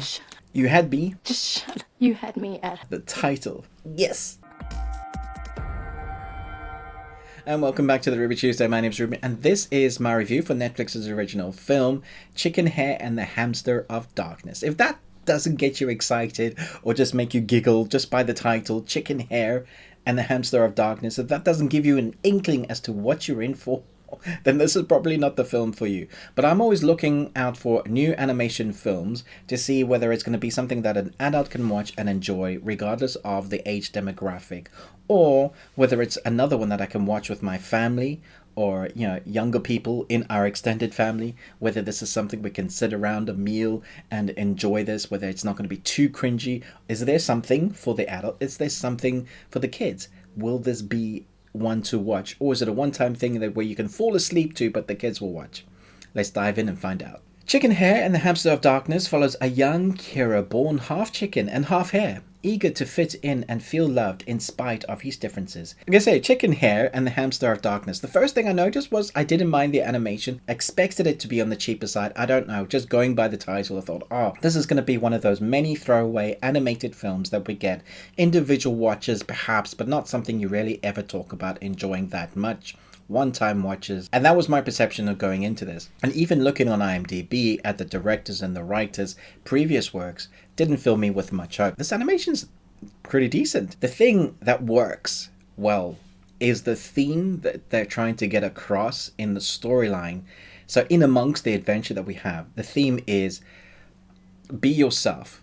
Shut up. You had me. Just shut up. You had me at The title. Yes. And welcome back to the Ruby Tuesday. My name's Ruby, and this is my review for Netflix's original film, Chicken Hair and the Hamster of Darkness. If that doesn't get you excited or just make you giggle just by the title, Chicken Hair and the Hamster of Darkness, if that doesn't give you an inkling as to what you're in for, then this is probably not the film for you. But I'm always looking out for new animation films to see whether it's going to be something that an adult can watch and enjoy regardless of the age demographic, or whether it's another one that I can watch with my family or younger people in our extended family, whether this is something we can sit around a meal and enjoy this, whether it's not going to be too cringy. Is there something for the adult? Is there something for the kids? Will this be one to watch, or is it a one-time thing that where you can fall asleep to but the kids will watch? Let's dive in and find out. Chicken Hair and the Hamster of Darkness follows a young Kira born half chicken and half hare, eager to fit in and feel loved in spite of his differences. Like I say, Chicken Hair and the Hamster of Darkness. The first thing I noticed was I didn't mind the animation. Expected it to be on the cheaper side. I don't know. Just going by the title, I thought, oh, this is going to be one of those many throwaway animated films that we get individual watches perhaps, but not something you really ever talk about enjoying that much. One-time watches, and that was my perception of going into this. And even looking on IMDb at the directors and the writers' previous works didn't fill me with much hope. This animation's pretty decent. The thing that works well is the theme that they're trying to get across in the storyline. So in amongst the adventure that we have, the theme is be yourself.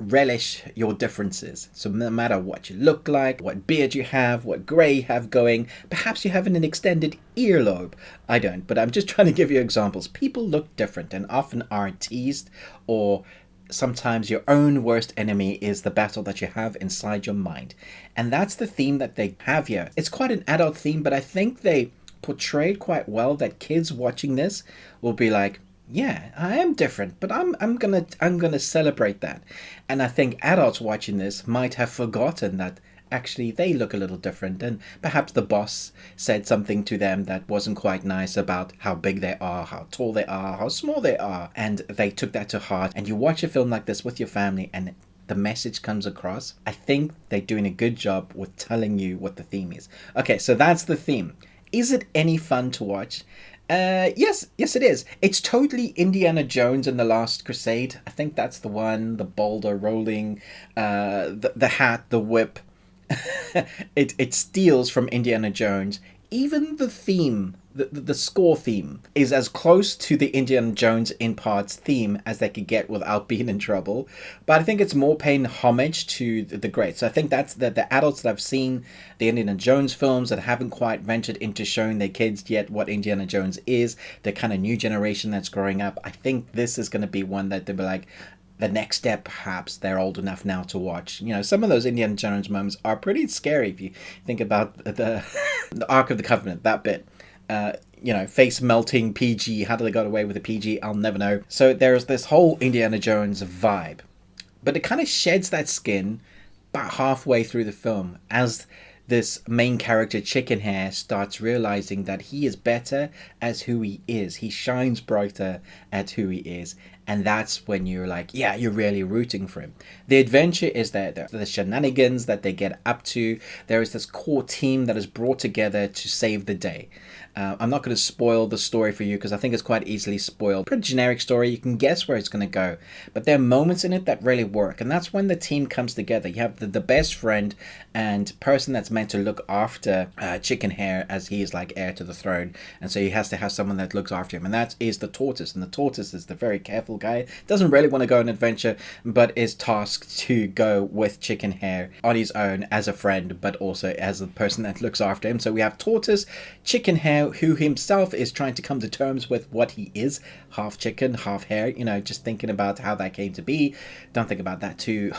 Relish your differences. So no matter what you look like, what beard you have, what grey you have going, perhaps you have an extended earlobe. I don't, but I'm just trying to give you examples. People look different and often are teased, or sometimes your own worst enemy is the battle that you have inside your mind. And that's the theme that they have here. It's quite an adult theme, but I think they portrayed quite well that kids watching this will be like, yeah, I am different, but I'm gonna celebrate that. And I think adults watching this might have forgotten that actually they look a little different, and perhaps the boss said something to them that wasn't quite nice about how big they are, how tall they are, how small they are, and they took that to heart. And you watch a film like this with your family and the message comes across. I think they're doing a good job with telling you what the theme is. Okay, so that's the theme. Is it any fun to watch? Yes, it is. It's totally Indiana Jones and the Last Crusade. I think that's the one. The boulder rolling, the hat, the whip. It steals from Indiana Jones. Even the theme, the score theme, is as close to the Indiana Jones in parts theme as they could get without being in trouble. But I think it's more paying homage to the greats. So I think that's the adults that have seen the Indiana Jones films that haven't quite ventured into showing their kids yet what Indiana Jones is, the kind of new generation that's growing up. I think this is going to be one that they'll be like, the next step, perhaps they're old enough now to watch. Some of those Indiana Jones moments are pretty scary if you think about the Ark of the Covenant, that bit. Face melting PG. How do they got away with the PG? I'll never know. So there's this whole Indiana Jones vibe. But it kind of sheds that skin about halfway through the film as this main character, Chicken Hair, starts realizing that he is better as who he is. He shines brighter at who he is. And that's when you're like, yeah, you're really rooting for him. The adventure is there. The shenanigans that they get up to. There is this core team that is brought together to save the day. I'm not going to spoil the story for you because I think it's quite easily spoiled. Pretty generic story. You can guess where it's going to go. But there are moments in it that really work. And that's when the team comes together. You have the best friend and person that's meant to look after Chicken Hair as he is like heir to the throne. And so he has to have someone that looks after him. And that is the tortoise. And the tortoise is the very careful guy. Doesn't really want to go on an adventure, but is tasked to go with Chicken Hair on his own as a friend, but also as a person that looks after him. So we have Tortoise, Chicken Hair, who himself is trying to come to terms with what he is, half chicken, half hare. Just thinking about how that came to be. Don't think about that too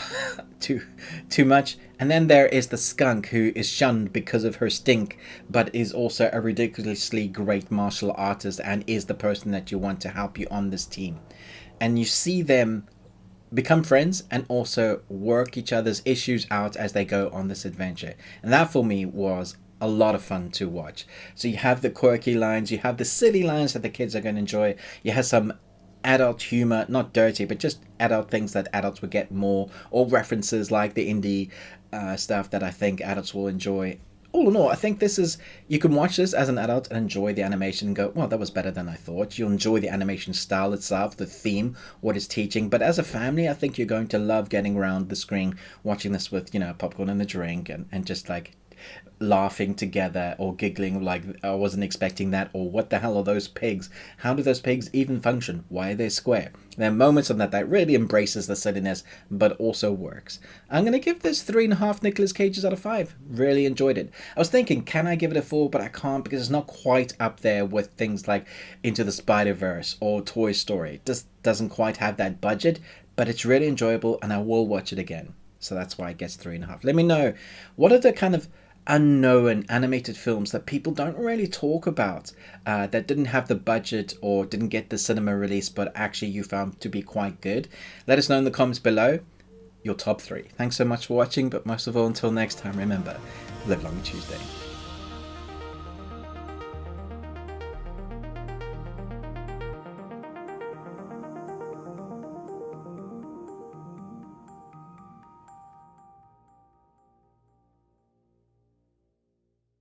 much. And then there is the skunk, who is shunned because of her stink, but is also a ridiculously great martial artist and is the person that you want to help you on this team. And you see them become friends and also work each other's issues out as they go on this adventure. And that for me was a lot of fun to watch. So you have the quirky lines, you have the silly lines that the kids are going to enjoy. You have some adult humor, not dirty, but just adult things that adults would get more, or references like the indie stuff that I think adults will enjoy. All in all, I think this is, you can watch this as an adult and enjoy the animation and go, well, that was better than I thought. You'll enjoy the animation style itself, the theme, what it's teaching. But as a family, I think you're going to love getting around the screen, watching this with, popcorn and a drink, and just like laughing together or giggling like I wasn't expecting that, or what the hell are those pigs? How do those pigs even function? Why are they square? There are moments on that really embraces the silliness but also works. I'm going to give this 3.5 Nicolas Cages out of 5. Really enjoyed it. I was thinking, can I give it a 4? But I can't, because it's not quite up there with things like Into the Spider-Verse or Toy Story. It just doesn't quite have that budget, but it's really enjoyable and I will watch it again. So that's why it gets 3.5. Let me know, what are the kind of unknown animated films that people don't really talk about, that didn't have the budget or didn't get the cinema release, but actually you found to be quite good? Let us know in the comments below your top 3. Thanks so much for watching, but most of all, until next time, remember, live long Tuesday.